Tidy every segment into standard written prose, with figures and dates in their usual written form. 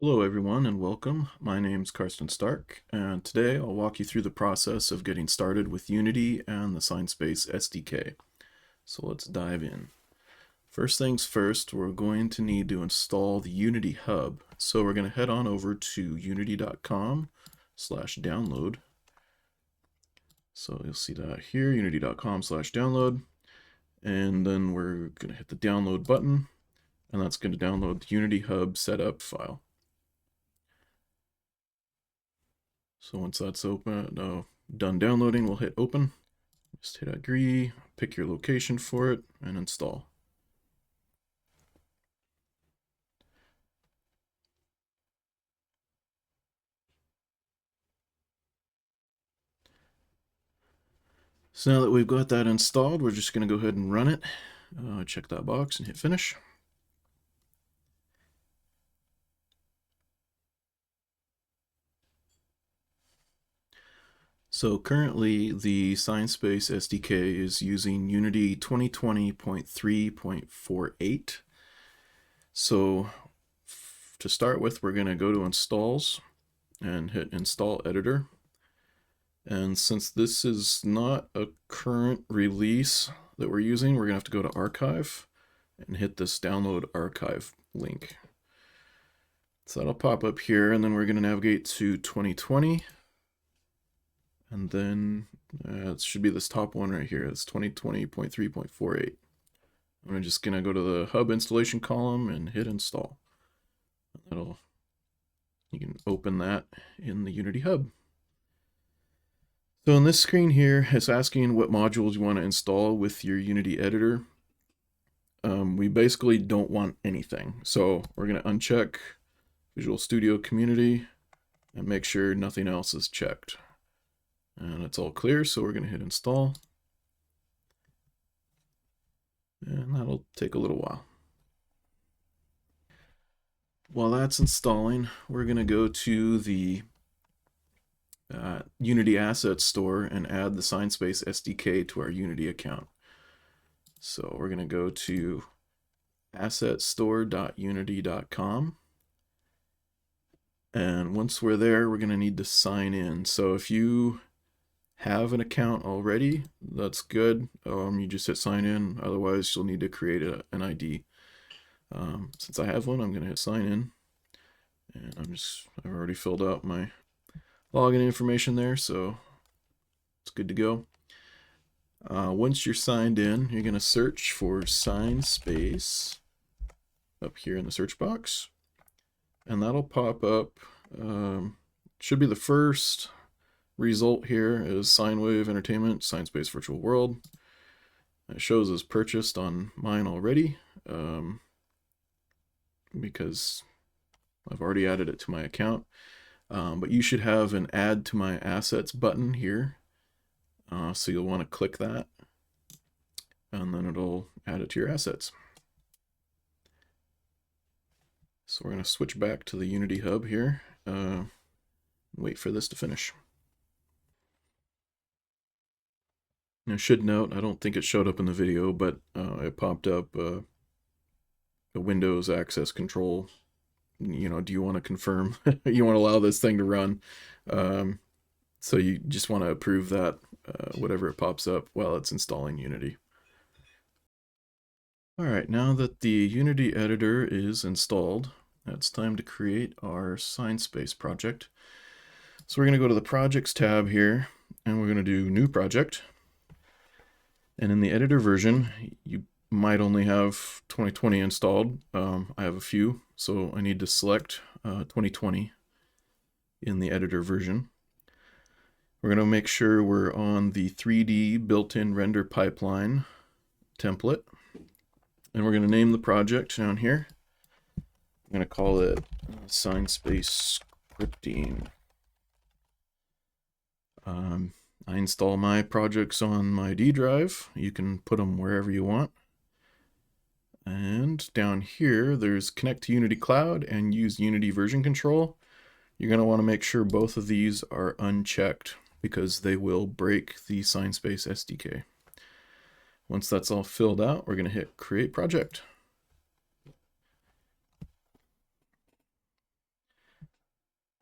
Hello everyone and welcome. My name's Karsten Stark, and today I'll walk you through the process of getting started with Unity and the Sinespace SDK. So let's dive in. First things first, we're going to need to install the Unity Hub. So we're going to head on over to unity.com/download. So you'll see that here, unity.com/download, and then we're going to hit the download button, and that's going to download the Unity Hub setup file. So once that's done downloading, we'll hit open. Just hit agree, pick your location for it, and install. So now that we've got that installed, we're just going to go ahead and run it. Check that box and hit finish. So currently the Sinespace SDK is using Unity 2020.3.48. So to start with, we're going to go to installs and hit install editor. And since this is not a current release that we're using, we're going to have to go to archive and hit this download archive link. So that'll pop up here, and then we're going to navigate to 2020. And then it should be this top one right here. It's 2020.3.48. I'm just going to go to the hub installation column and hit install. You can open that in the Unity Hub. So on this screen here, it's asking what modules you want to install with your Unity editor. We basically don't want anything. So we're going to uncheck Visual Studio Community and make sure nothing else is checked. And it's all clear, so we're going to hit install. And that'll take a little while. While that's installing, we're going to go to the Unity Assets Store and add the Sinespace SDK to our Unity account. So we're going to go to assetstore.unity.com. And once we're there, we're going to need to sign in. So if you have an account already, that's good. You just hit sign in. Otherwise, you'll need to create an ID. Since I have one, I'm going to hit sign in. And I've already filled out my login information there, so it's good to go. Once you're signed in, you're going to search for Sinespace up here in the search box, and that'll pop up. Should be the first result here is Sinewave Entertainment Sinespace Virtual World. It shows as purchased on mine already because I've already added it to my account. But you should have an add to my assets button here. So you'll want to click that, and then it'll add it to your assets. So we're going to switch back to the Unity Hub here. Wait for this to finish. I should note, I don't think it showed up in the video, but it popped up a Windows access control. You know, do you want to confirm you want to allow this thing to run? So you just want to approve that, whatever it pops up while it's installing Unity. All right, now that the Unity editor is installed, it's time to create our Sinespace project. So we're going to go to the Projects tab here, and we're going to do New Project. And in the editor version, you might only have 2020 installed. I have a few, so I need to select 2020 in the editor version. We're going to make sure we're on the 3D built-in render pipeline template. And we're going to name the project down here. I'm going to call it Sinespace Scripting. I install my projects on my D drive. You can put them wherever you want. And down here, there's Connect to Unity Cloud and use Unity version control. You're going to want to make sure both of these are unchecked because they will break the Sinespace SDK. Once that's all filled out, we're going to hit Create Project.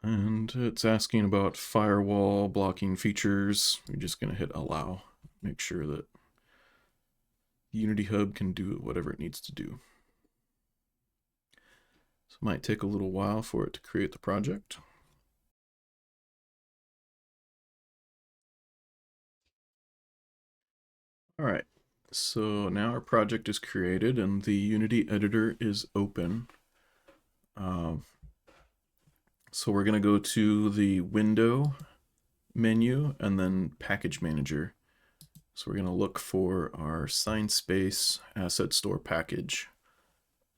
And it's asking about firewall blocking features. We're just going to hit allow. Make sure that Unity Hub can do whatever it needs to do. So it might take a little while for it to create the project. All right, so now our project is created and the Unity editor is open. So we're going to go to the window menu and then package manager. So we're going to look for our Sinespace asset store package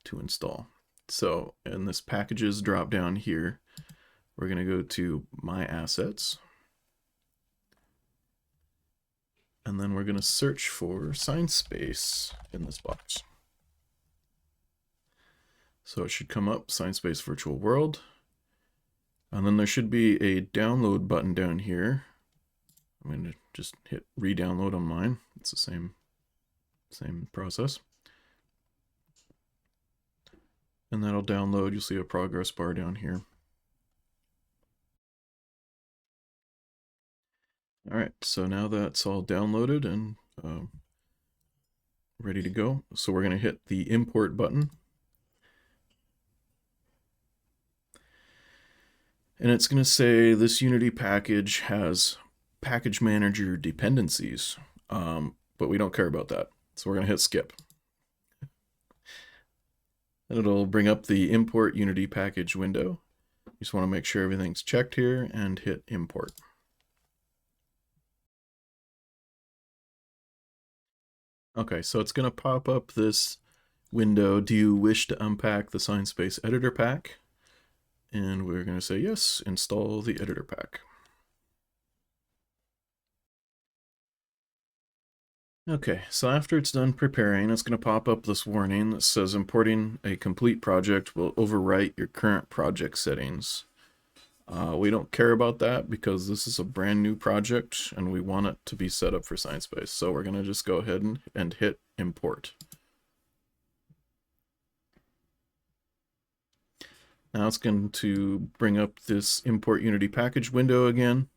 to install. So in this packages drop down here, we're going to go to my assets. And then we're going to search for Sinespace in this box. So it should come up, Sinespace Virtual World. And then there should be a download button down here. I'm going to just hit re-download on mine. It's the same process. And that'll download. You'll see a progress bar down here. All right, so now that's all downloaded and ready to go. So we're going to hit the import button. And it's going to say this Unity package has package manager dependencies, but we don't care about that. So we're going to hit skip. And it'll bring up the import Unity package window. You just want to make sure everything's checked here and hit import. Okay, so it's going to pop up this window. Do you wish to unpack the Sinespace editor pack? And we're going to say yes, install the editor pack. Okay, so after it's done preparing, it's going to pop up this warning that says importing a complete project will overwrite your current project settings. We don't care about that because this is a brand new project and we want it to be set up for Sinespace. So we're going to just go ahead and hit import. Now it's going to bring up this import Unity package window again.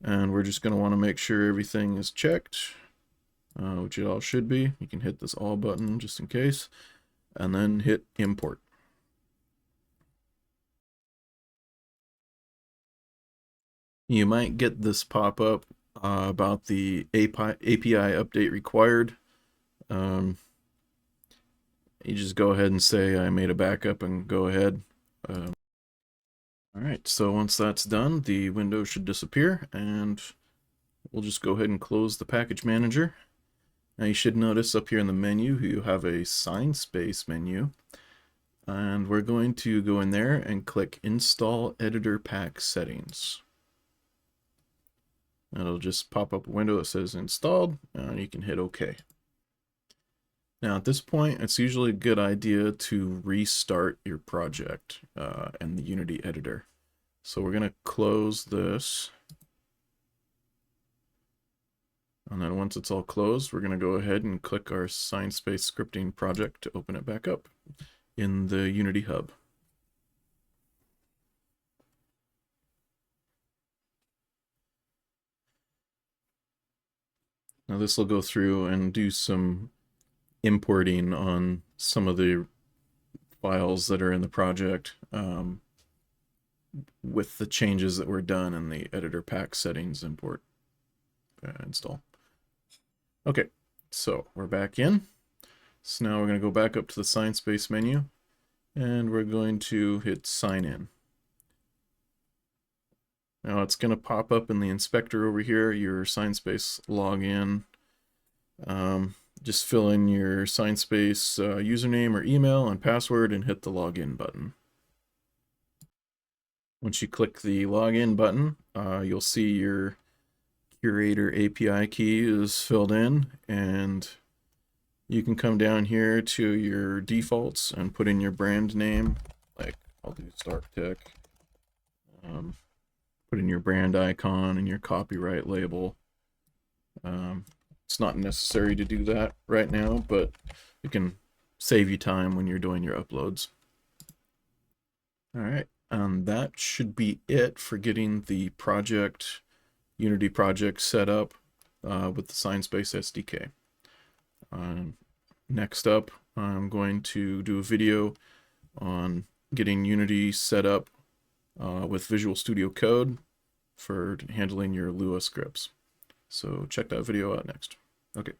And we're just going to want to make sure everything is checked, which it all should be. You can hit this all button just in case, and then hit import. You might get this pop-up about the API update required. You just go ahead and say I made a backup and go ahead. All right, so once that's done, the window should disappear and we'll just go ahead and close the package manager. Now you should notice up here in the menu, you have a Sinespace menu. And we're going to go in there and click Install Editor Pack Settings. And it'll just pop up a window that says installed, and you can hit OK. Now at this point, it's usually a good idea to restart your project and the Unity editor. So we're going to close this. And then once it's all closed, we're going to go ahead and click our Sinespace scripting project to open it back up in the Unity Hub. Now this will go through and do some importing on some of the files that are in the project with the changes that were done in the editor pack settings import install. Okay, so we're back in. So now we're going to go back up to the Sinespace menu and we're going to hit sign in. Now it's going to pop up in the inspector over here, your Sinespace login. Just fill in your Sinespace username or email and password and hit the login button. Once you click the login button, you'll see your Curator API key is filled in, and you can come down here to your defaults and put in your brand name. Like I'll do StarkTech. Put in your brand icon and your copyright label. It's not necessary to do that right now, but it can save you time when you're doing your uploads. All right, and That should be it for getting the Unity project set up with the Sinespace SDK. Next up, I'm going to do a video on getting Unity set up with Visual Studio Code for handling your Lua scripts. So check that video out next. Okay.